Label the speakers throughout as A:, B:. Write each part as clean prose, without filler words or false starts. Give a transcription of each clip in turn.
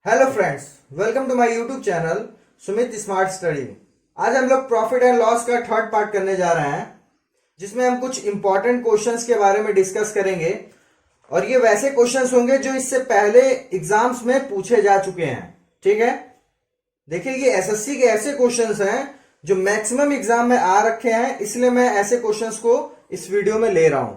A: Hello friends, welcome to my YouTube channel Sumit smart study. आज हम लोग प्रॉफिट एंड लॉस का थर्ड पार्ट करने जा रहे हैं, जिसमें हम कुछ इंपॉर्टेंट क्वेश्चंस के बारे में डिस्कस करेंगे। और ये वैसे क्वेश्चंस होंगे जो इससे पहले एग्जाम्स में पूछे जा चुके हैं। ठीक है, देखिए ये एसएससी के ऐसे क्वेश्चंस हैं जो मैक्सिमम एग्जाम में आ रखे हैं, इसलिए मैं ऐसे क्वेश्चंस को इस वीडियो में ले रहा हूं।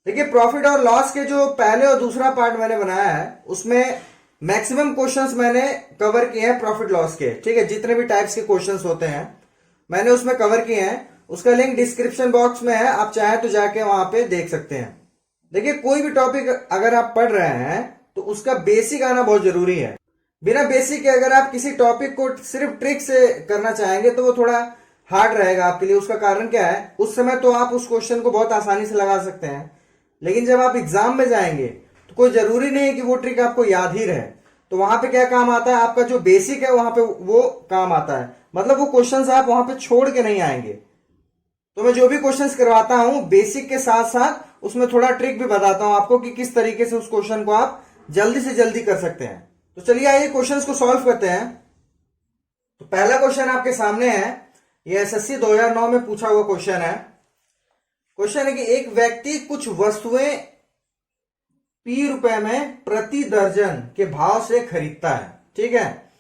A: देखिए, प्रॉफिट और लॉस के जो पहले और दूसरा पार्ट मैंने बनाया है उसमें मैक्सिमम क्वेश्चंस मैंने कवर किए हैं प्रॉफिट लॉस के। ठीक है, जितने भी टाइप्स के क्वेश्चंस होते हैं मैंने उसमें कवर किए हैं। उसका लिंक डिस्क्रिप्शन बॉक्स में है, आप चाहे तो जाके वहां पे देख सकते हैं। देखिए, कोई भी टॉपिक अगर आप पढ़ रहे हैं तो उसका बेसिक आना बहुत जरूरी है। बिना बेसिक के अगर आप किसी टॉपिक को सिर्फ ट्रिक से करना चाहेंगे तो वो थोड़ा हार्ड रहेगा आपके लिए। उसका कारण क्या है, उस समय तो आप उस क्वेश्चन को बहुत आसानी से लगा सकते हैं, लेकिन जब आप एग्जाम में जाएंगे तो कोई जरूरी नहीं है कि वो ट्रिक आपको याद ही रहे। तो वहां पे क्या काम आता है, आपका जो बेसिक है वहां पे वो काम आता है। मतलब वो क्वेश्चंस आप वहां पे छोड़ के नहीं आएंगे। तो मैं जो भी क्वेश्चंस करवाता हूं बेसिक के साथ साथ उसमें थोड़ा ट्रिक भी बताता हूं आपको कि किस तरीके से उस क्वेश्चन को आप जल्दी से जल्दी कर सकते हैं। तो चलिए आइए क्वेश्चंस को सॉल्व करते हैं। तो पहला क्वेश्चन आपके सामने है, ये एसएससी 2009 में पूछा हुआ क्वेश्चन है। क्वेश्चन है कि एक व्यक्ति कुछ वस्तुएं P रुपए में प्रति दर्जन के भाव से खरीदता है। ठीक है,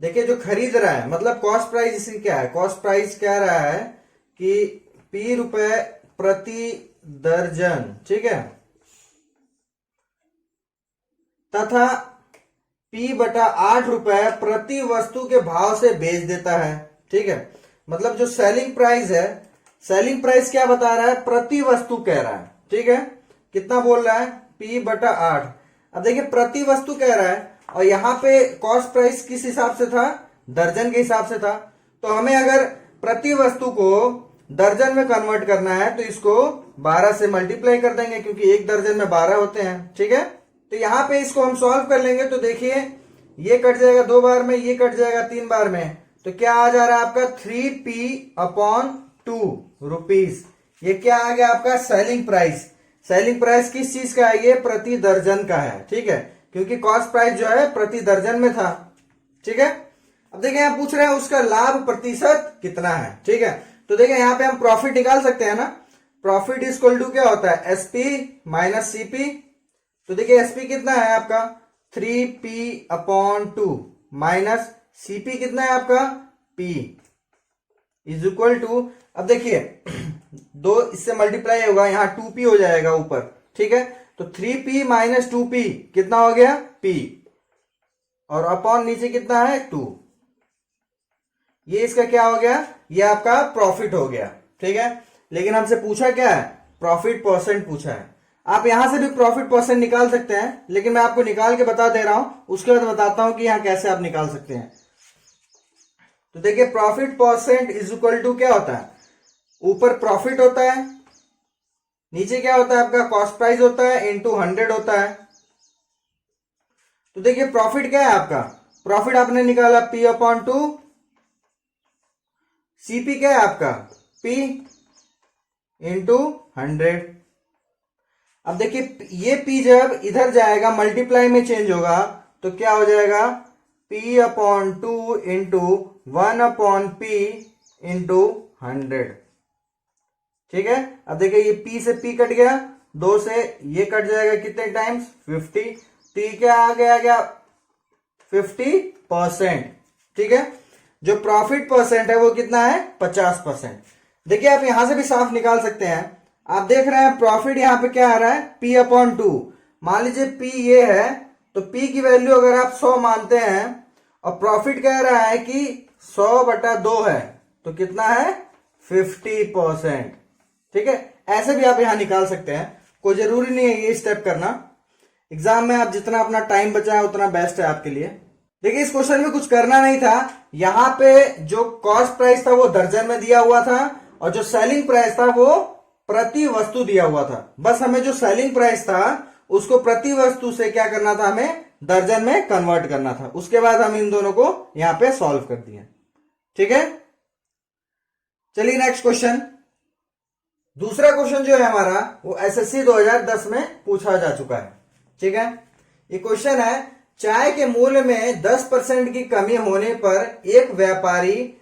A: देखिए जो खरीद रहा है मतलब कॉस्ट प्राइस इसकी क्या है, कॉस्ट प्राइस कह रहा है कि P रुपए प्रति दर्जन, ठीक है, तथा P बटा 8 रुपए प्रति वस्तु के भाव से बेच देता है। ठीक है, मतलब जो सेलिंग प्राइस है, सेलिंग प्राइस क्या बता रहा है, प्रति वस्तु कह रहा है। ठीक है, कितना बोल रहा है, P बटा 8। अब देखिए प्रति वस्तु कह रहा है और यहां पे कॉस्ट प्राइस किस हिसाब से था, दर्जन के हिसाब से था। तो हमें अगर प्रति वस्तु को दर्जन में कन्वर्ट करना है तो इसको 12 से मल्टीप्लाई कर देंगे, क्योंकि एक दर्जन में 12 होते हैं। ठीक है, तो यहां पे इसको हम सॉल्व कर लेंगे। तो देखिए ये कट जाएगा 2 बार में, ये कट जाएगा 3 बार में, तो क्या आ जा रहा है आपका 3P/2 रुपीज। ये क्या आ गया आपका सेलिंग प्राइस। सेलिंग प्राइस किस चीज का है, ये प्रति दर्जन का है। ठीक है, क्योंकि कॉस्ट प्राइस जो है प्रति दर्जन में था। ठीक है, अब देखिए यहां पूछ रहे हैं उसका लाभ प्रतिशत कितना है। ठीक है, तो देखिए यहां पे हम प्रॉफिट निकाल सकते हैं ना। प्रॉफिट इक्वल टू क्या होता है, एसपी माइनस सीपी। तो देखिए एसपी कितना है आपका 3P/2 माइनस सीपी कितना है आपका P इज इक्वल टू, अब देखिए 2 इससे मल्टीप्लाई होगा, यहां 2P हो जाएगा ऊपर। ठीक है, तो 3P माइनस 2P कितना हो गया P, और अपॉन नीचे कितना है 2। ये इसका क्या हो गया, ये आपका प्रॉफिट हो गया। ठीक है, लेकिन हमसे पूछा क्या है, प्रॉफिट परसेंट पूछा है। आप यहां से भी प्रॉफिट परसेंट निकाल सकते हैं, लेकिन मैं आपको निकाल के बता दे रहा हूं, उसके बाद बताता हूं कि यहां कैसे आप निकाल सकते हैं। तो देखिए profit percent is equal to क्या होता है, ऊपर प्रॉफिट होता है, नीचे क्या होता है आपका कॉस्ट प्राइस होता है, इंटू 100 होता है। तो देखिए प्रॉफिट क्या है आपका, प्रॉफिट आपने निकाला P/2, सीपी क्या है आपका P इंटू 100। अब देखिए ये P जब इधर जाएगा मल्टीप्लाई में चेंज होगा तो क्या हो जाएगा P/2 इंटू 1/P इंटू 100। ठीक है, अब देखिए ये P से P कट गया, 2 से ये कट जाएगा कितने टाइम्स 50। T क्या आ गया 50%। ठीक है, जो प्रॉफिट परसेंट है वो कितना है 50%। देखिए आप यहां से भी साफ निकाल सकते हैं। आप देख रहे हैं प्रॉफिट यहां पे क्या आ रहा है P/2। मान लीजिए P ये है, तो P की वैल्यू अगर आप 100 मानते हैं और प्रॉफिट कह रहा है कि 100/2 है, तो कितना है 50%। ठीक है, ऐसे भी आप यहां निकाल सकते हैं, कोई जरूरी नहीं है ये स्टेप करना। एग्जाम में आप जितना अपना टाइम बचाएं उतना बेस्ट है आपके लिए। देखिए इस क्वेश्चन में कुछ करना नहीं था, यहां पे जो कॉस्ट प्राइस था वो दर्जन में दिया हुआ था और जो सेलिंग प्राइस था वो प्रति वस्तु दिया हुआ था। बस हमें जो सेलिंग प्राइस था उसको प्रति वस्तु से क्या करना था, हमें दर्जन में कन्वर्ट करना था। उसके बाद हम इन दोनों को यहां पे सॉल्व कर दिए। ठीक है, चलिए नेक्स्ट क्वेश्चन। दूसरा क्वेश्चन जो है हमारा वो एसएससी 2010 में पूछा जा चुका है। ठीक है, ये क्वेश्चन है चाय के मूल्य में 10% की कमी होने पर एक व्यापारी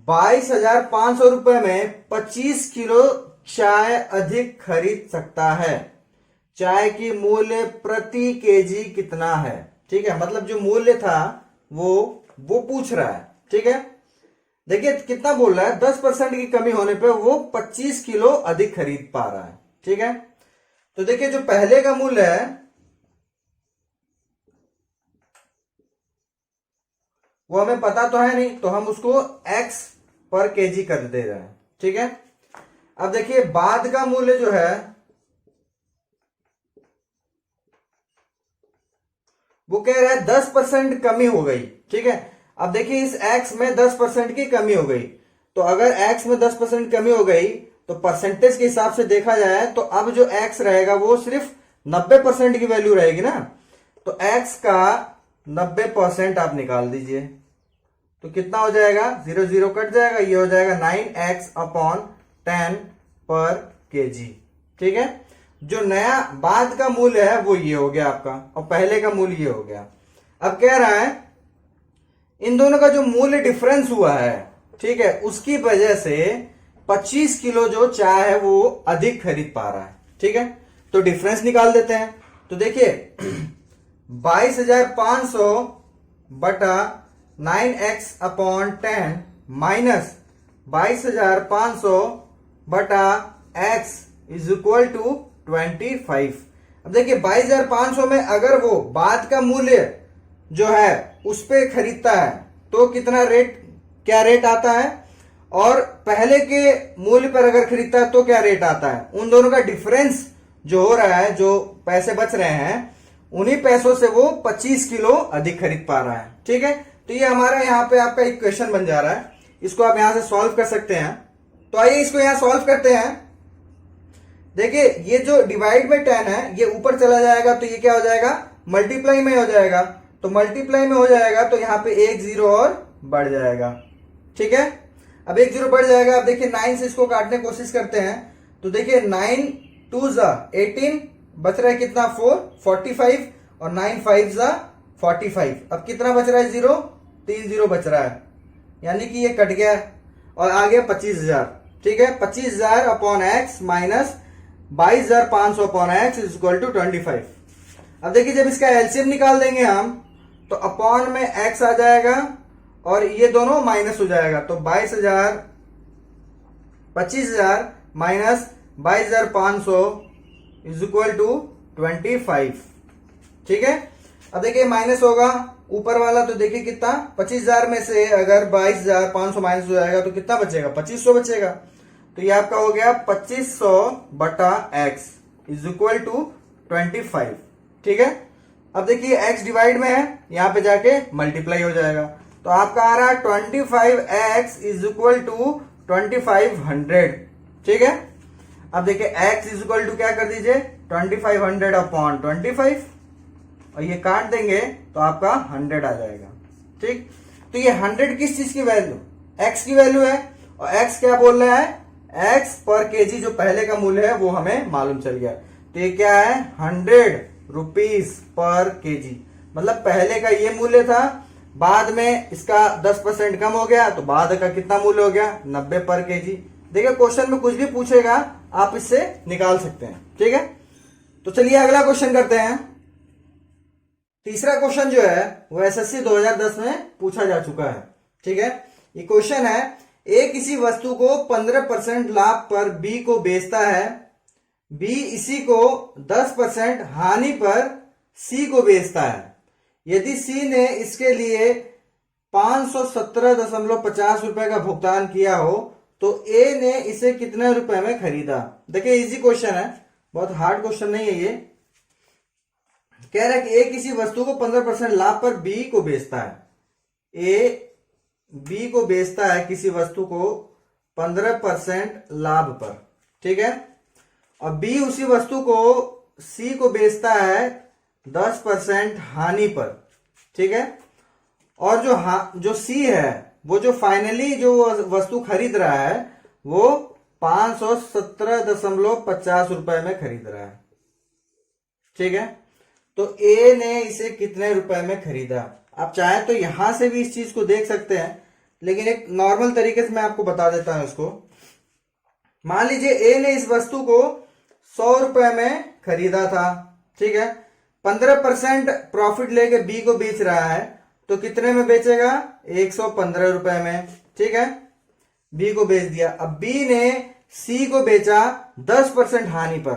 A: 22,500 रुपए में 25 किलो चाय अधिक खरीद सकता है। चाय की मूल्य प्रति केजी कितना है? ठीक है, मतलब जो मूल्य था वो पूछ रहा है। ठीक है, देखिए कितना बोल रहा है, 10% की कमी होने पे वो 25 किलो अधिक खरीद पा रहा है। ठीक है, तो देखिए जो पहले का मूल्य है वो हमें पता तो है नहीं, तो हम उसको x पर केजी कर दे रहे हैं। ठीक है, अब देखिए बाद का मूल्य जो है वो कह रहा है 10% कमी हो गई। ठीक है, अब देखिए इस x में 10% की कमी हो गई, तो अगर x में 10% कमी हो गई तो परसेंटेज के हिसाब से देखा जाए तो अब जो x रहेगा वो सिर्फ 90% की वैल्यू रहेगी ना, तो x का 90% आप निकाल दीजिए, तो कितना हो जाएगा, 0 0 कट जाएगा, ये हो जाएगा 9x अपॉन 10 पर केजी। ठीक है, जो नया बाद का मूल्य है वो ये हो गया आपका, और पहले का मूल्य ये हो गया। अब कह रहा है इन दोनों का जो मूल्य डिफरेंस हुआ है, ठीक है, उसकी वजह से 25 किलो जो चाय है वो अधिक खरीद पा रहा है। ठीक है, तो डिफरेंस निकाल देते हैं। तो देखिए 22,500 बटा 9x अपॉन 10 माइनस 22,500 बटा x इज इक्वल टू 25। अब देखिए 22,500 में अगर वो बाद का मूल्य जो है उस पे खरीदता है तो कितना रेट, क्या रेट आता है, और पहले के मूल्य पर अगर खरीदता है तो क्या रेट आता है, उन दोनों का डिफरेंस जो हो रहा है, जो पैसे बच रहे हैं, उन्हीं पैसों से वो 25 किलो अधिक खरीद पा रहा है। ठीक है, तो ये हमारा यहाँ पे आपका एक क्वेश्चन बन जा रहा है, इसको आप यहां से सॉल्व कर सकते हैं। तो आइए इसको यहां सॉल्व करते हैं। देखिए ये जो डिवाइड में 10 है ये ऊपर चला जाएगा तो ये क्या हो जाएगा, मल्टीप्लाई में हो जाएगा, तो मल्टीप्लाई में हो जाएगा तो यहाँ पे एक जीरो और बढ़ जाएगा। ठीक है, अब एक जीरो बढ़ जाएगा। अब देखिए 9 से इसको काटने की कोशिश करते हैं, तो देखिए 9 2 जा 18, बच रहा है कितना 4 45, और 9 5 जा 45। अब कितना बच रहा है, जीरो, 3 जीरो बच रहा है, यानी कि ये कट गया और आ गया 25,000। ठीक है, 25,000 upon x minus 22,500 upon x is equal to 25। अब देखिए जब इसका एलसीएम निकाल देंगे हम तो अपॉन में x आ जाएगा और ये दोनों माइनस हो जाएगा, तो 22,000 25,000 माइनस 22,500 इज इक्वल टू 25। ठीक है, अब देखिए माइनस होगा ऊपर वाला, तो देखिए कितना, 25,000 में से अगर 22,500 माइनस हो जाएगा तो कितना बचेगा, 2,500 बचेगा। तो ये आपका हो गया 2,500 बटा x इज इक्वल टू 25। ठीक है, अब देखिए x डिवाइड में है, यहां पे जाके मल्टीप्लाई हो जाएगा, तो आपका आ रहा है 25x इज इक्वल टू 2500। ठीक है, अब देखिए x इज इक्वल टू क्या कर दीजिए, 2500 अपॉन 25, और ये काट देंगे तो आपका 100 आ जाएगा। ठीक, तो ये 100 किस चीज की वैल्यू, x की वैल्यू है, और x क्या बोल रहा है, x पर केजी जो पहले का मूल्य है वो हमें मालूम चल गया, तो ये क्या है 100 रुपीज पर केजी, मतलब पहले का ये मूल्य था, बाद में इसका 10% कम हो गया तो बाद का कितना मूल्य हो गया, 90 पर केजी। देखिए क्वेश्चन में कुछ भी पूछेगा आप इससे निकाल सकते हैं। ठीक है, तो चलिए अगला क्वेश्चन करते हैं। तीसरा क्वेश्चन जो है वो एसएससी 2010 में पूछा जा चुका है। ठीक है, ये क्वेश्चन है, ए किसी वस्तु को 15% लाभ पर बी को बेचता है, बी इसी को 10% हानि पर सी को बेचता है। यदि सी ने इसके लिए 517.50 रुपए का भुगतान किया हो तो ए ने इसे कितने रुपए में खरीदा। देखिए इजी क्वेश्चन है, बहुत हार्ड क्वेश्चन नहीं है ये। कह रहा है कि ए किसी वस्तु को 15% लाभ पर बी को बेचता है, ए बी को बेचता है किसी वस्तु को 15% लाभ पर। ठीक है, और बी उसी वस्तु को सी को बेचता है 10% हानि पर। ठीक है, और जो सी है वो जो फाइनली जो वस्तु खरीद रहा है वो 517.50 रुपए में खरीद रहा है। ठीक है, तो ए ने इसे कितने रुपए में खरीदा। आप चाहे तो यहां से भी इस चीज को देख सकते हैं, लेकिन एक नॉर्मल तरीके से मैं आपको बता देता हूं इसको। मान लीजिए ए ने इस वस्तु को 100 रुपए में खरीदा था, ठीक है। 15% प्रॉफिट लेके बी को बेच रहा है, तो कितने में बेचेगा, 115 रुपए में, ठीक है। बी को बेच दिया। अब बी ने सी को बेचा 10% हानि पर,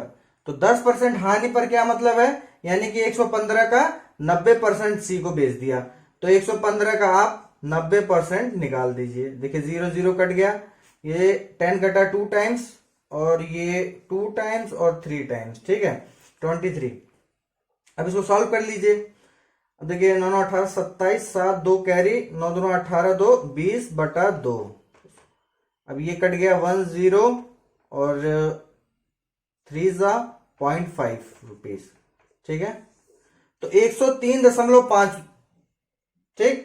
A: तो 10% हानि पर क्या मतलब है, यानी कि 115 का 90% सी को बेच दिया, तो 115 का आप 90% निकाल दीजिए। देखिए 0 0 कट गया, ये 10 कटा 2 टाइम्स, और ये 2 टाइम्स और 3 टाइम्स, ठीक है, 23। अब इसको सॉल्व कर लीजिए। अब देखिए 9 9 18 27, 7 2 कैरी, 9 2 18 2 20/2। अब ये कट गया 1 0 और 3 जा 0.5 रुपीज, ठीक है। तो 103.5, ठीक।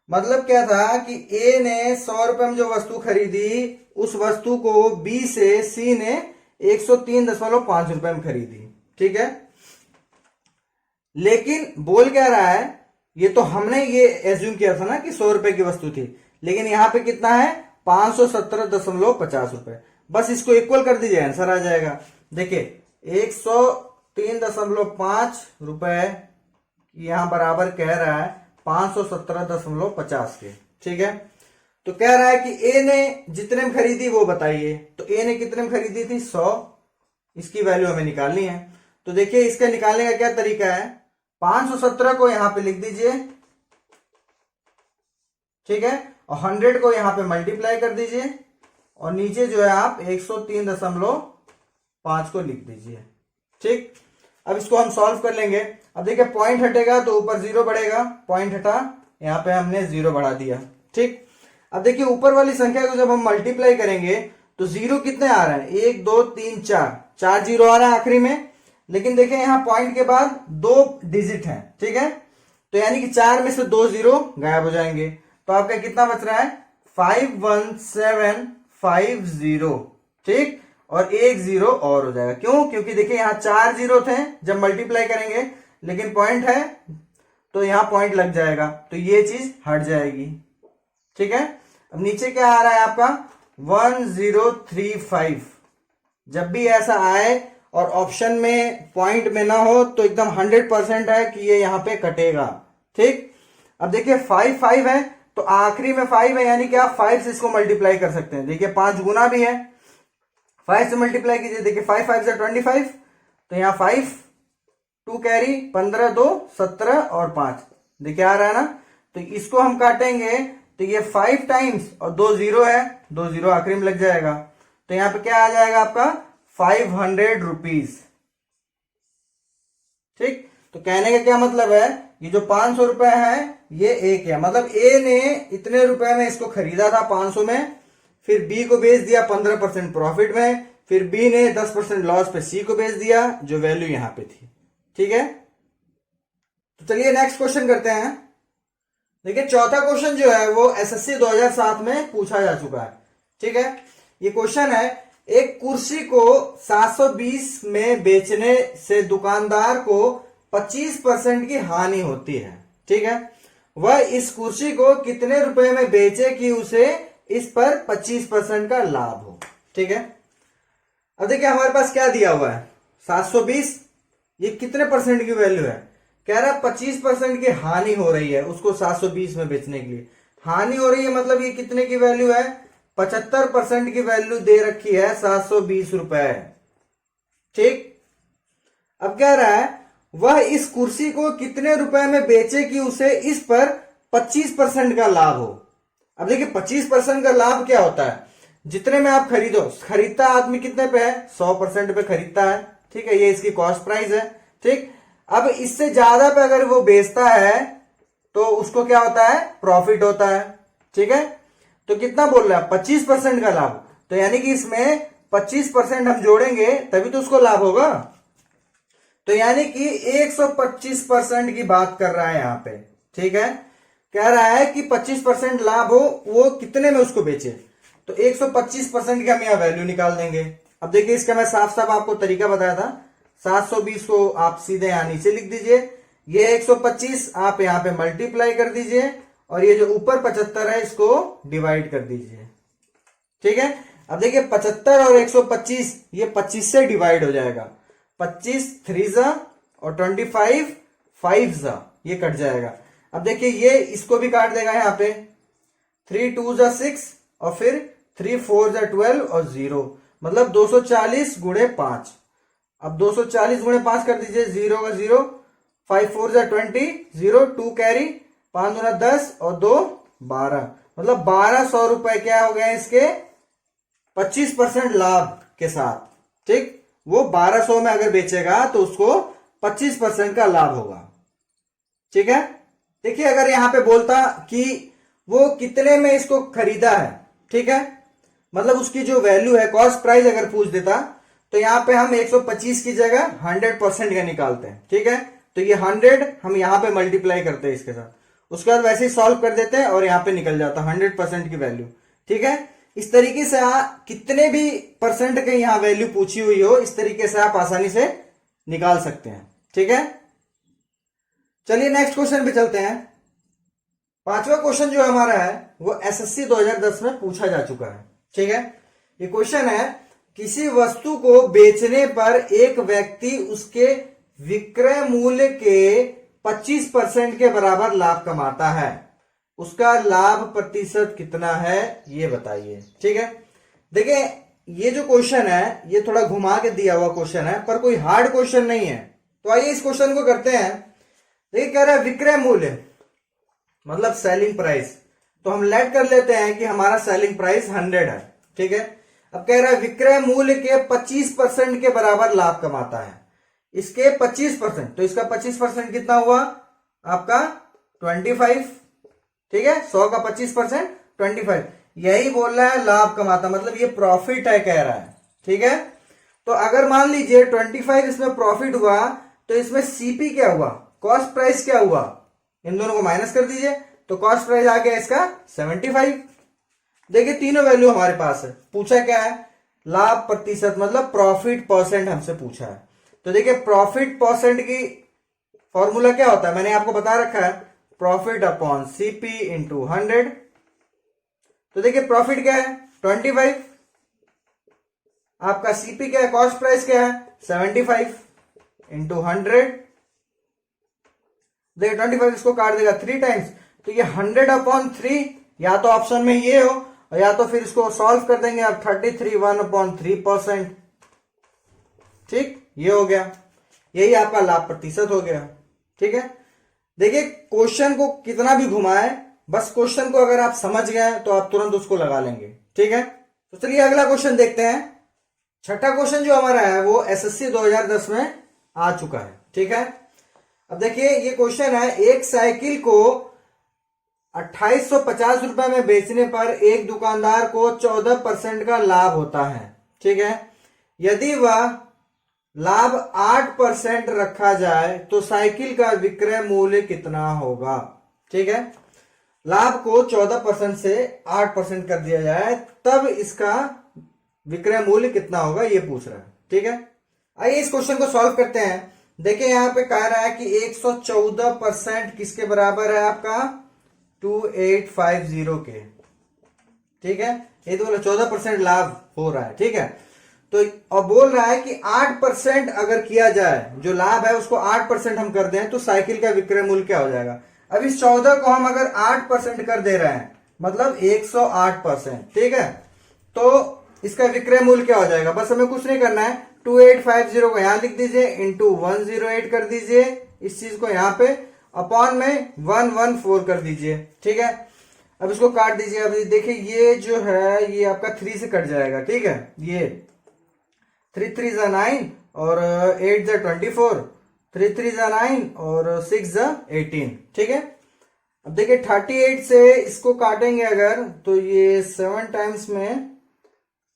A: मतलब क्या था कि ए ने 100 रुपए में जो वस्तु खरीदी, उस वस्तु को बी से सी ने 103.5 रुपए में खरीदी, ठीक है। लेकिन बोल क्या रहा है, ये तो हमने ये एज्यूम किया था ना कि 100 रुपए की वस्तु थी, लेकिन यहां पे कितना है, 517.50 रुपए। बस इसको इक्वल कर दीजिए, आंसर आ जाएगा। देखिए 103.5 रुपए यहां बराबर कह रहा है 517.50 के, ठीक है। तो कह रहा है कि ए ने जितने में खरीदी वो बताइए, तो ए ने कितने में खरीदी थी, 100। इसकी वैल्यू हमें निकालनी है। तो देखिए इसका निकालने का क्या तरीका है, 517 को यहां पे लिख दीजिए, ठीक है, और 100 को यहां पे मल्टीप्लाई कर दीजिए, और नीचे जो है आप 103.5 को लिख दीजिए, ठीक। अब इसको हम सॉल्व कर लेंगे। अब देखिए पॉइंट हटेगा तो ऊपर 0 बढ़ेगा, पॉइंट हटा, यहां पे हमने 0 बढ़ा दिया, ठीक। अब देखिए ऊपर वाली संख्या को जब हम मल्टीप्लाई करेंगे तो 0 कितने आ रहा है, 1 2 3 4 0 आ रहा है आखिरी में। लेकिन देखिए यहां पॉइंट के बाद 2 डिजिट है, ठीक है, तो यानी कि 4 में से 2 0 गायब हो जाएंगे, तो आपका कितना बच रहा है, 51750, ठीक। और 1 0 और हो जाएगा, क्यों, क्योंकि देखिए यहां 4 0 थे जब मल्टीप्लाई करेंगे, लेकिन पॉइंट है तो यहां पॉइंट लग जाएगा, तो ये चीज हट जाएगी, ठीक है। अब नीचे क्या आ रहा है आपका 1035। जब भी ऐसा आए और ऑप्शन में पॉइंट में ना हो तो एकदम 100% है कि ये यहां पे कटेगा, ठीक। अब देखिए 5 5 है, तो आखिरी में 5 है, यानी कि आप 5 से इसको मल्टीप्लाई कर सकते हैं। देखिए 5 गुना भी है, 5 से मल्टीप्लाई कीजिए, देखिए 5 5 से 25, तो यहाँ 5 2 कैरी, 15 2 17 और 5, देखिए आ रहा है ना। तो इसको हम काटेंगे तो ये 5 टाइम्स और 2 0 है, 2 0 आखिरी में लग जाएगा, तो यहाँ पे क्या आ जाएगा आपका 500 रुपीज, ठीक। तो कहने का क्या मतलब है, ये जो 500 रुपए है ये एक है, मतलब ए ने इतने रुपए में इसको खरीदा था 500 में, फिर बी को बेच दिया 15% प्रॉफिट में, फिर बी ने 10% लॉस पे सी को बेच दिया, जो वैल्यू यहां पे थी, ठीक है। तो चलिए नेक्स्ट क्वेश्चन करते हैं। देखिए चौथा क्वेश्चन जो है वो एसएससी 2007 में पूछा जा चुका है, ठीक है। ये क्वेश्चन है, एक कुर्सी को 720 में बेचने से दुकानदार को 25% की हानि होती है, ठीक है। वह इस कुर्सी को कितने रुपए में बेचे कि उसे इस पर 25% का लाभ हो, ठीक है। अब देखिए हमारे पास क्या दिया हुआ है, 720, ये कितने परसेंट की वैल्यू है, कह रहा है 25% की हानि हो रही है उसको 720 में बेचने के लिए। हानि हो रही है मतलब ये कितने की वैल्यू है, 75% की वैल्यू दे रखी है 720 रुपए, ठीक। अब कह रहा है वह इस कुर्सी को कितने रुपए में बेचे कि उसे इस पर 25% का लाभ हो। अब देखिए 25% का लाभ क्या होता है, जितने में आप खरीदो, खरीदता आदमी कितने पे है, 100% पे खरीदता है, ठीक है, ये इसकी कॉस्ट प्राइस है, ठीक। अब इससे ज्यादा पे अगर वो बेचता है तो उसको क्या होता है, प्रॉफिट होता है, ठीक है। तो कितना बोल रहा है, 25% का लाभ, तो यानी कि इसमें 25% हम जोड़ेंगे तभी तो उसको लाभ होगा, तो यानी कि 125% की बात कर रहा है यहां पे, ठीक है। कह रहा है कि 25% लाभ हो, वो कितने में उसको बेचे, तो 125% की हम यहां वैल्यू निकाल देंगे। अब देखिए इसका मैं साफ साफ आपको तरीका बताया था, 720 को आप सीधे यहां नीचे लिख दीजिए, ये 125 आप यहां पे मल्टीप्लाई कर दीजिए, और ये जो ऊपर 75 है इसको डिवाइड कर दीजिए। ठीक है, अब देखिए 75 और 125 ये 25 से डिवाइड हो जाएगा, 25 3 जा और 25 5 जा, ये कट जाएगा। अब देखिए ये इसको भी काट देगा यहाँ पे, 3 2 जा 6 और फिर 3 4 जा 12 और 0, मतलब 240 गुणे 5। अब 240 गुणे 5 कर दीजिए, 0 का 0, 5 4 जा 20, 0 2 कैरी, 5 दूना 10 और 2 12, मतलब 1200 रुपए क्या हो गए इसके 25% लाभ के साथ। ठीक, वो 1200 में अगर बेचेगा तो उसको 25% का लाभ होगा। ठीक है, देखिए अगर यहां पे बोलता कि वो कितने में इसको खरीदा है, ठीक है, मतलब उसकी जो वैल्यू है, कॉस्ट प्राइस अगर पूछ देता तो यहां पे हम 125 की जगह 100% का निकालते हैं। ठीक है, तो ये 100 हम यहां पे मल्टीप्लाई करते हैं इसके साथ, उसके बाद वैसे ही सॉल्व कर देते हैं और यहां पे निकल जाता 100% की वैल्यू। ठीक है, इस तरीके से कितने भी परसेंट के यहां वैल्यू पूछी हुई हो, इस तरीके से आप आसानी से निकाल सकते हैं। ठीक है, चलिए नेक्स्ट क्वेश्चन पे चलते हैं। पांचवा क्वेश्चन जो हमारा है वो एसएससी 2010 में पूछा जा चुका है। ठीक है, ये क्वेश्चन है, किसी वस्तु को बेचने पर एक व्यक्ति उसके विक्रय मूल्य के 25% के बराबर लाभ कमाता है, उसका लाभ प्रतिशत कितना है ये बताइए। ठीक है, देखिए ये जो क्वेश्चन है ये थोड़ा घुमा के दिया हुआ क्वेश्चन है, पर कोई हार्ड क्वेश्चन नहीं है। तो आइए इस क्वेश्चन को करते हैं। देखिए कह रहा है विक्रय मूल्य मतलब सेलिंग प्राइस, तो हम लेट कर लेते हैं कि हमारा सेलिंग प्राइस 100 है। ठीक है, अब कह रहा है विक्रय मूल्य के 25% के बराबर लाभ कमाता है, इसके 25%, तो इसका 25% कितना हुआ आपका 25। ठीक है, 100 का 25% 25, यही बोल रहा है लाभ कमाता, मतलब ये प्रॉफिट है कह रहा है। ठीक है, तो अगर मान लीजिए 25 इसमें प्रॉफिट हुआ तो इसमें सीपी क्या हुआ, कॉस्ट प्राइस क्या हुआ, इन दोनों को माइनस कर दीजिए, तो कॉस्ट प्राइस आ गया इसका 75। देखिए तीनों वैल्यू हमारे पास है, पूछा क्या है लाभ प्रतिशत, मतलब प्रॉफिट परसेंट हमसे पूछा है। तो देखिए प्रॉफिट परसेंट की फॉर्मूला क्या होता है, मैंने आपको बता रखा है, प्रॉफिट अपॉन सीपी इंटू 100। तो देखिए प्रॉफिट क्या है 25, आपका सीपी क्या है, कॉस्ट प्राइस क्या है 75 इंटू 100। देखिए 25 इसको काट देगा 3 टाइम्स, तो ये 100/3, या तो ऑप्शन में ये हो और या तो फिर इसको सॉल्व कर देंगे आप 33 1/3%। ठीक, ये हो गया, यही आपका लाभ प्रतिशत हो गया। ठीक है, देखिए क्वेश्चन को कितना भी घुमाए, बस क्वेश्चन को अगर आप समझ गए तो आप तुरंत उसको लगा लेंगे। ठीक है, तो चलिए अगला क्वेश्चन देखते हैं। छठा क्वेश्चन जो हमारा है वो एसएससी 2010 में आ चुका है। ठीक है, अब देखिए ये क्वेश्चन है, एक साइकिल को 2850 रुपए में बेचने पर एक दुकानदार को 14% का लाभ होता है। ठीक है, यदि वह लाभ 8% रखा जाए तो साइकिल का विक्रय मूल्य कितना होगा। ठीक है, लाभ को 14% से 8% कर दिया जाए तब इसका विक्रय मूल्य कितना होगा ये पूछ रहा है। ठीक है, आइए इस क्वेश्चन को सॉल्व करते हैं। देखिए यहां पे कह रहा है कि 114% किसके बराबर है आपका 2850 के। ठीक है, ये तो बोला 14% लाभ हो रहा है। ठीक है, तो अब बोल रहा है कि 8% अगर किया जाए, जो लाभ है उसको 8% हम कर दें तो साइकिल का विक्रय मूल्य क्या हो जाएगा। अब इस 14 को हम अगर 8% कर दे रहे हैं मतलब 108%। ठीक है, तो इसका विक्रय मूल्य क्या हो जाएगा, बस हमें कुछ नहीं करना है, 2850 को यहां लिख दीजिए इंटू 108 कर दीजिए, इस चीज को यहां पे अपॉन में 114 कर दीजिए। ठीक है, अब इसको काट दीजिए। अब देखिए ये जो है ये आपका 3 से कट जाएगा। ठीक है, ये 3 3 जा 9 और 8 जा 24, 3 3 जा 9 और 6 जा 18। ठीक है, अब देखिए 38 से इसको काटेंगे अगर तो ये 7 टाइम्स में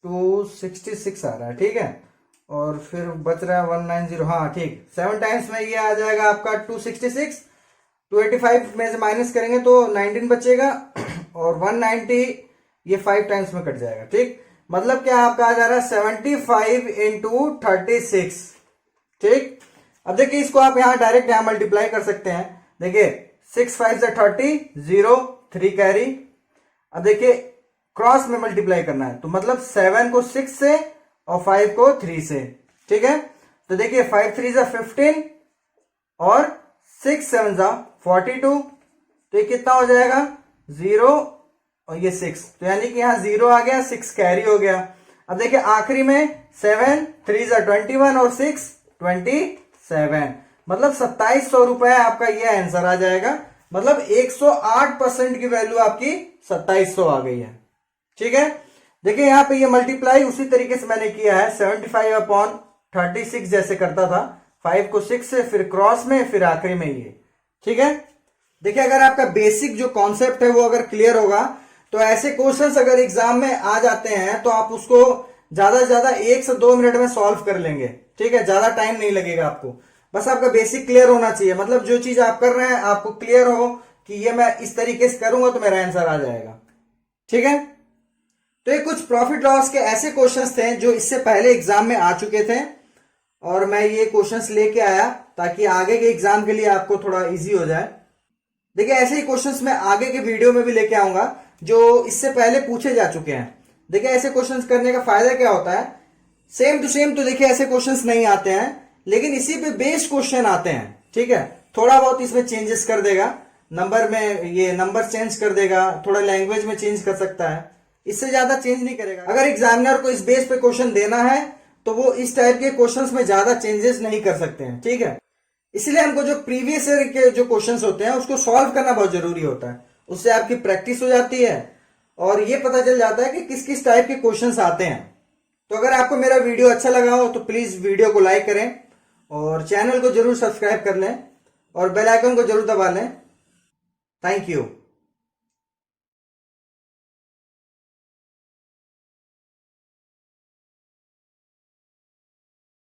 A: 266 आ रहा है। ठीक है, और फिर बच रहा है 190। हाँ ठीक, 7 टाइम्स में ये आ जाएगा आपका 266, 285 में से माइनस करेंगे तो 19 बचेगा और 190 ये 5 टाइम्स में कट जाएगा। ठीक, मतलब क्या आपका आ जा रहा है 75 इंटू 36, ठीक। अब देखिए इसको आप यहाँ डायरेक्ट यहाँ मल्टीप्लाई कर सकते हैं। देखिए 6 5 से 30, 0 3 कैरी। अब देखिए क्रॉस में मल्टीप्लाई करना है, तो मतलब 7 को 6 से और 5 को 3 से। ठीक है, तो देखिए 5 3 जा 15 और 6 7 जा 42, तो ये कितना हो जाएगा 0 और ये 6, तो यानी कि यहाँ 0 आ गया, 6 कैरी हो गया। अब देखिए आखिरी में 7 3 जा 21 और 6 27, मतलब 2700 रुपए आपका ये आंसर आ जाएगा। मतलब 108% की वैल्यू आपकी 2700 आ गई है। ठीक है, देखिए यहाँ पे ये मल्टीप्लाई उसी तरीके से मैंने किया है, 75/36 जैसे करता था, 5 को 6 से, फिर क्रॉस में, फिर आखिरी में ये। ठीक है, देखिए अगर आपका बेसिक जो कॉन्सेप्ट है वो अगर क्लियर होगा तो ऐसे क्वेश्चंस अगर एग्जाम में आ जाते हैं तो आप उसको ज्यादा से ज्यादा 1 से 2 मिनट में सॉल्व कर लेंगे। ठीक है, ज्यादा टाइम नहीं लगेगा आपको, बस आपका बेसिक क्लियर होना चाहिए। मतलब जो चीज आप कर रहे हैं आपको क्लियर हो कि ये मैं इस तरीके से करूंगा तो मेरा आंसर आ जाएगा। ठीक है, तो ये कुछ प्रॉफिट लॉस के ऐसे क्वेश्चंस थे जो इससे पहले एग्जाम में आ चुके थे और मैं ये क्वेश्चंस लेके आया ताकि आगे के एग्जाम के लिए आपको थोड़ा इजी हो जाए। देखिए ऐसे ही क्वेश्चंस मैं आगे के वीडियो में भी लेके आऊंगा जो इससे पहले पूछे जा चुके हैं। देखिए ऐसे क्वेश्चंस करने का फायदा क्या होता है, सेम टू सेम तो देखिए ऐसे क्वेश्चंस नहीं आते हैं, लेकिन इसी पे बेस्ड क्वेश्चन आते हैं। ठीक है, थोड़ा बहुत इसमें चेंजेस कर देगा, नंबर में ये नंबर चेंज कर देगा, थोड़ा लैंग्वेज में चेंज कर सकता है, इससे ज्यादा चेंज नहीं करेगा। अगर एग्जामिनर को इस बेस पे क्वेश्चन देना है तो वो इस टाइप के क्वेश्चंस में ज्यादा चेंजेस नहीं कर सकते हैं। ठीक है, इसलिए हमको जो प्रीवियस ईयर के जो क्वेश्चंस होते हैं उसको सॉल्व करना बहुत जरूरी होता है, उससे आपकी प्रैक्टिस हो जाती है और ये पता चल जाता है कि किस किस टाइप के क्वेश्चंस आते हैं। तो अगर आपको मेरा वीडियो अच्छा लगा हो तो प्लीज वीडियो को लाइक करें और चैनल को जरूर सब्सक्राइब कर लें और बेल आइकन को जरूर दबा लें। Thank you.